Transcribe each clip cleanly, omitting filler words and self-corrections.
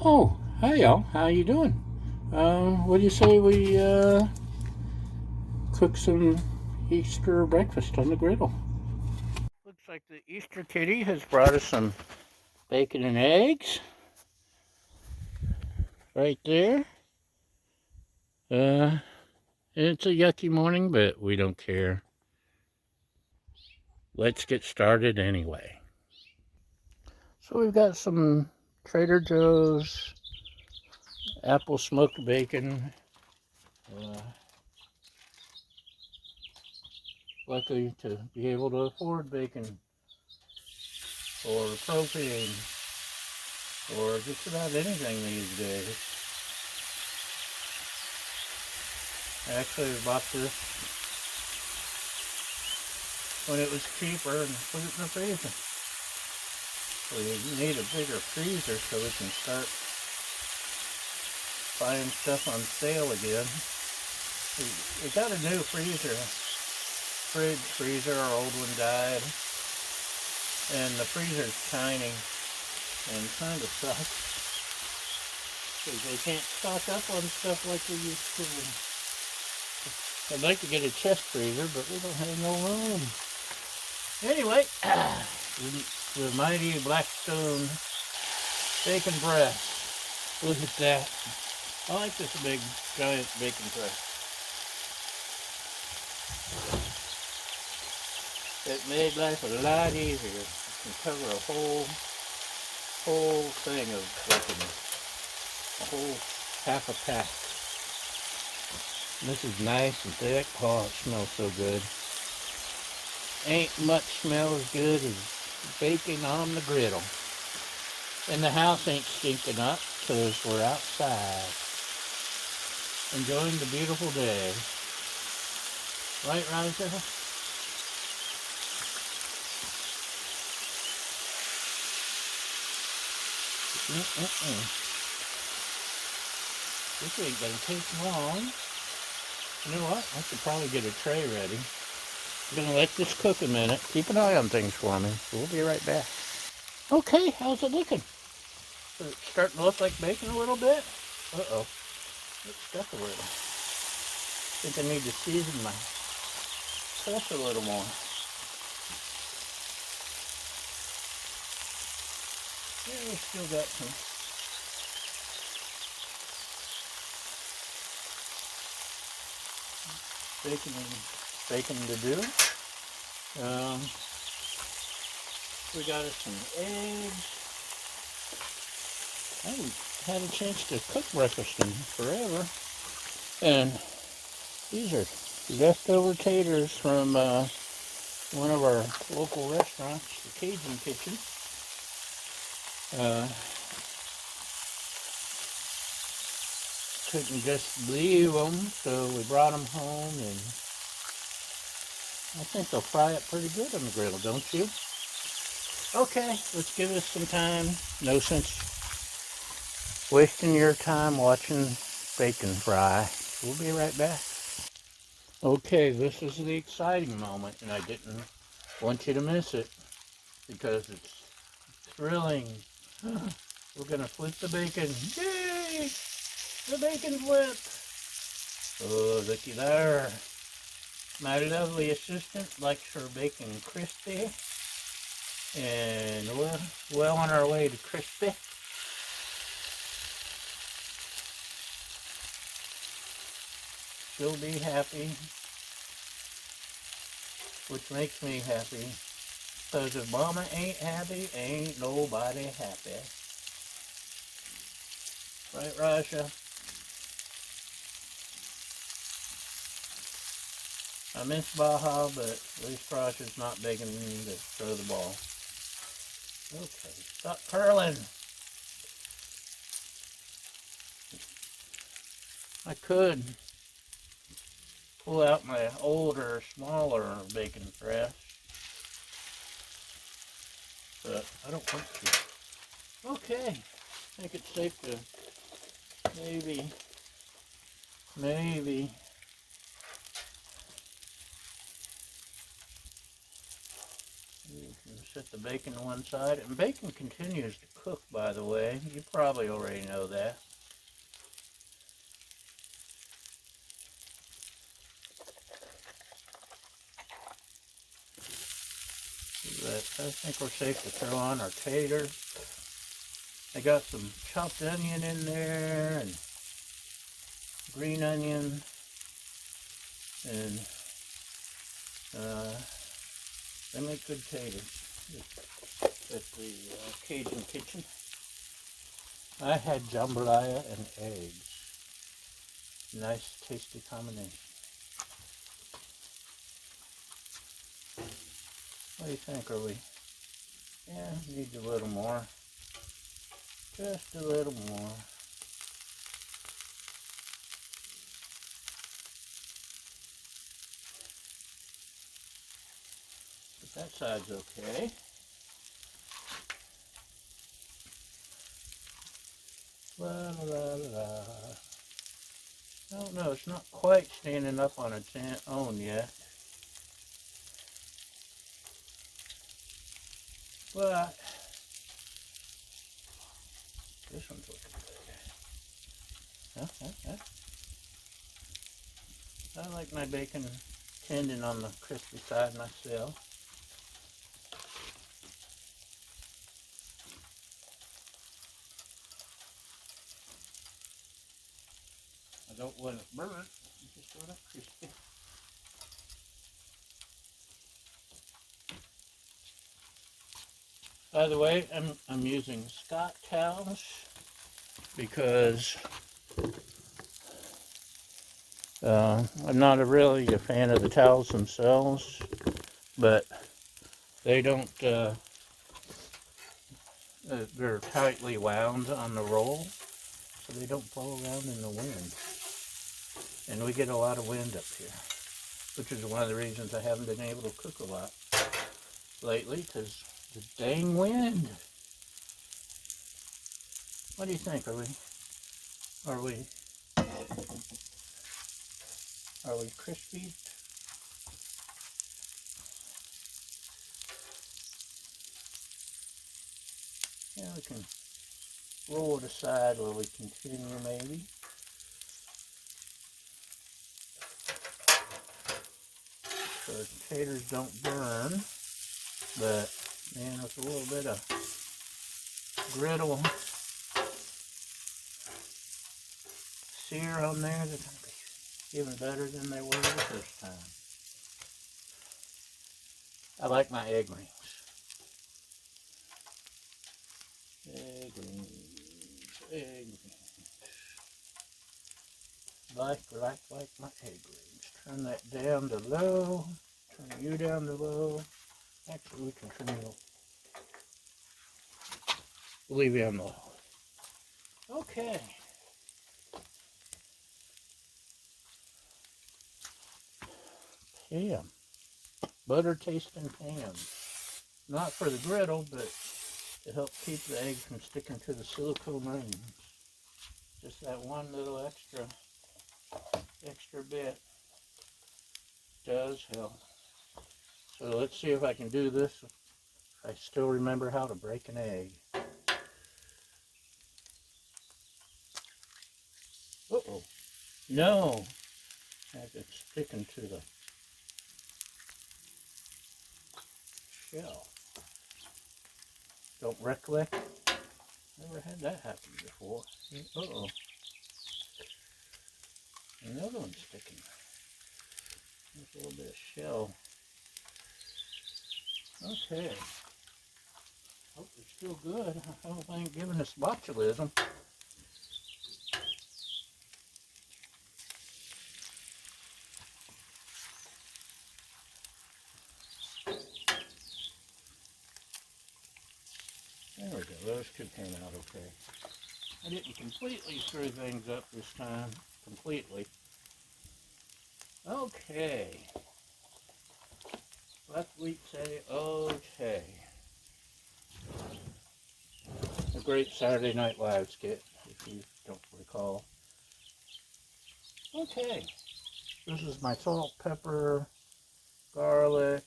Oh, hi y'all. How you doing? What do you say we cook some Easter breakfast on the griddle? Looks like the Easter kitty has brought us some bacon and eggs right there. Uh, it's a yucky morning, but we don't care. Let's get started anyway. So we've got some Trader Joe's apple smoked bacon. Uh, Lucky to be able to afford bacon or propane or just about anything these days. I actually bought this when it was cheaper and put it in the freezer. We need a bigger freezer so we can start buying stuff on sale again. We got a new freezer, our old one died, and the freezer's tiny and kind of sucks because they can't stock up on stuff like we used to. I'd like to get a chest freezer, but we don't have no room. Anyway, the mighty Blackstone bacon breast. Look at that. I like this big, giant bacon breast. It made life a lot easier. You can cover a whole thing of bacon. A whole half a pack. This is nice and thick. Oh, it smells so good. Ain't much smell as good as bacon on the griddle. And the house ain't stinking up because we're outside enjoying the beautiful day. Right, Roger? This ain't gonna take long. You know what? I should probably get a tray ready. I'm gonna let this cook a minute. Keep an eye on things for me. We'll be right back. Okay, how's it looking? Is it starting to look like bacon a little bit? Uh-oh. It's stuck a little. I think I need to season my press a little more. Yeah, we still got some. Bacon to do. We got us some eggs. I haven't had a chance to cook breakfast in forever. And these are leftover taters from one of our local restaurants, the Cajun Kitchen. Uh, couldn't just leave them, so we brought them home, and I think they'll fry up pretty good on the griddle, don't you? Okay, let's give this some time. No sense wasting your time watching bacon fry. We'll be right back. Okay, this is the exciting moment, and I didn't want you to miss it because it's thrilling. We're gonna flip the bacon. Yay! The bacon flip! Oh, looky there. My lovely assistant likes her bacon crispy. And we're well on our way to crispy. She'll be happy, which makes me happy. Because if mama ain't happy, ain't nobody happy. Right, Rasha? I miss Baja, but at least Rasha's not begging me to throw the ball. Okay, stop curling. I could pull out my older, smaller bacon press, but I don't want to. Okay, I think it's safe to maybe set Put the bacon to one side. And bacon continues to cook, by the way. You probably already know that. But I think we're safe to throw on our taters. I got some chopped onion in there and green onion and they make good taters at the Cajun Kitchen. I had jambalaya and eggs. Nice, tasty combination. What do you think? Are we? Yeah, needs a little more. Just a little more. But that side's okay. La la la la. I don't know, it's not quite standing up on its own yet. But this one's looking good. I like my bacon tendon on the crispy side myself. I don't want it burnt, I just want it crispy. By the way, I'm using Scott towels because I'm not really a fan of the towels themselves, but they don't, they're tightly wound on the roll, so they don't blow around in the wind. And we get a lot of wind up here, which is one of the reasons I haven't been able to cook a lot lately, because the dang wind. What do you think? Are we crispy? Yeah, we can roll it aside while we continue maybe. So the taters don't burn, but man, with a little bit of griddle sear on there, they're going to be even better than they were the first time. I like my egg rings. Egg rings, egg rings. Like my egg rings. Turn that down to low. Turn you down to low. Actually, we can turn you. We'll leave you on low. Okay. Ham. Butter tasting ham. Not for the griddle, but to help keep the egg from sticking to the silicone rings. Just that one little extra bit does help. So let's see if I can do this. I still remember how to break an egg. Uh-oh. No. It's sticking to the shell. Don't recollect. Never had that happen before. Uh-oh. Another one's sticking. There's a little bit of shell. Okay. Hope it's still good. I hope I ain't giving us botulism. There we go. Those could turn out okay. I didn't completely screw things up this time. Completely. Okay. Let we say okay. A great Saturday Night Live skit, if you don't recall. Okay. This is my salt, pepper, garlic,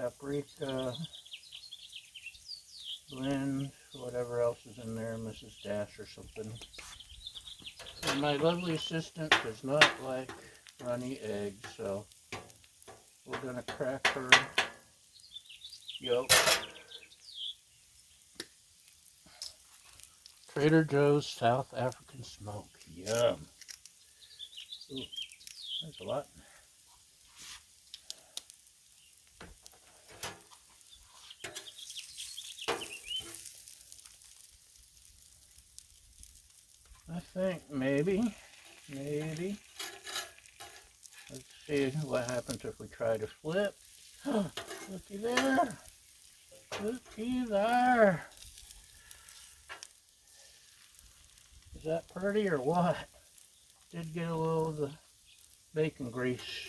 paprika, blend, whatever else is in there, Mrs. Dash or something. And my lovely assistant does not like runny eggs, so we're going to crack her yolk. Trader Joe's South African Smoke. Yum. Ooh, there's a lot. I think maybe. Let's see what happens if we try to flip. Looky there. Looky there. Is that pretty or what? Did get a little of the bacon grease,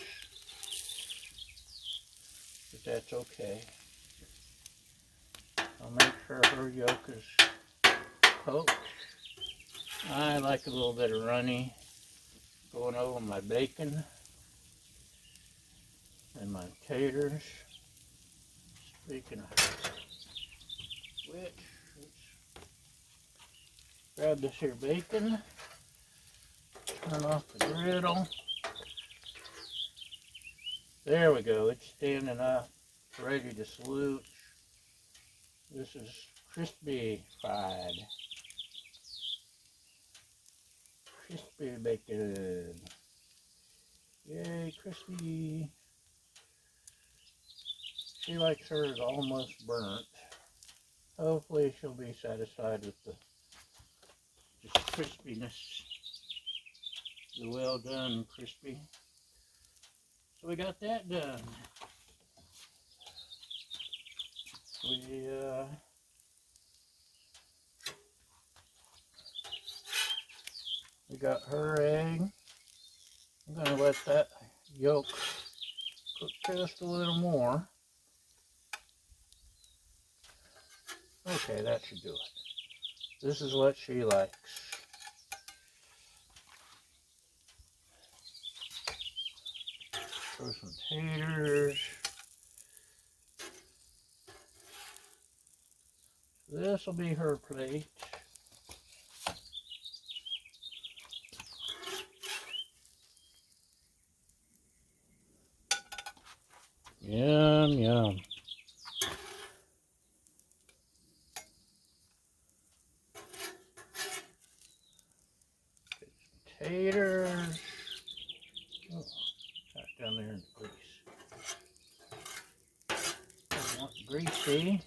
but that's okay. I'll make sure her yolk is cooked. I like a little bit of runny going over my bacon and my taters. Speaking of which, let's grab this here bacon, turn off the griddle. There we go, it's standing up, ready to salute. This is crispy fried. Crispy bacon. Yay, crispy. She likes hers almost burnt. Hopefully she'll be satisfied with the crispiness. The well done crispy. So we got that done. We got her egg. I'm going to let that yolk cook just a little more. Okay, that should do it. This is what she likes. Throw some taters. This will be her plate. Yum, yum. Get some taters. Oh, got down there in the grease. Don't want greasy.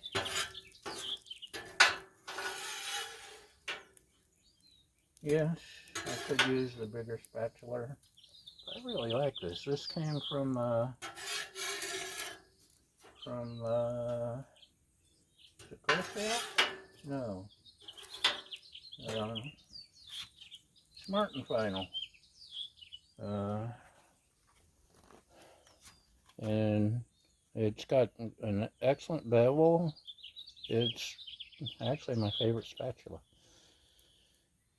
Yes, I could use the bigger spatula. I really like this. This came from is it Girl Scout? No. Smart and Final. And it's got an excellent bevel. It's actually my favorite spatula.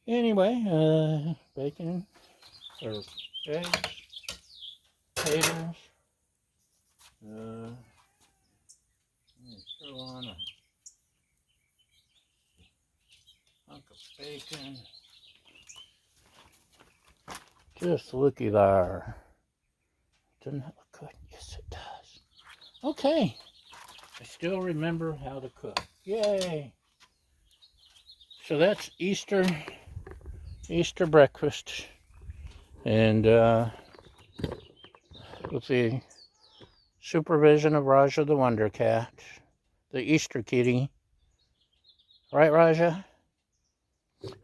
Anyway, bacon, or eggs, potatoes. Let me throw on a hunk of bacon. Just looky there. Doesn't that look good? Yes, it does. Okay. I still remember how to cook. Yay. So that's Easter breakfast. And with the supervision of Raja the Wonder Cat, the Easter kitty. Right, Raja?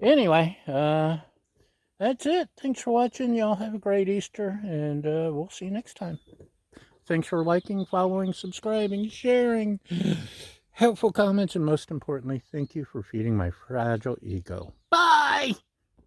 Anyway, that's it. Thanks for watching. Y'all have a great Easter, and we'll see you next time. Thanks for liking, following, subscribing, sharing, helpful comments, and most importantly, thank you for feeding my fragile ego.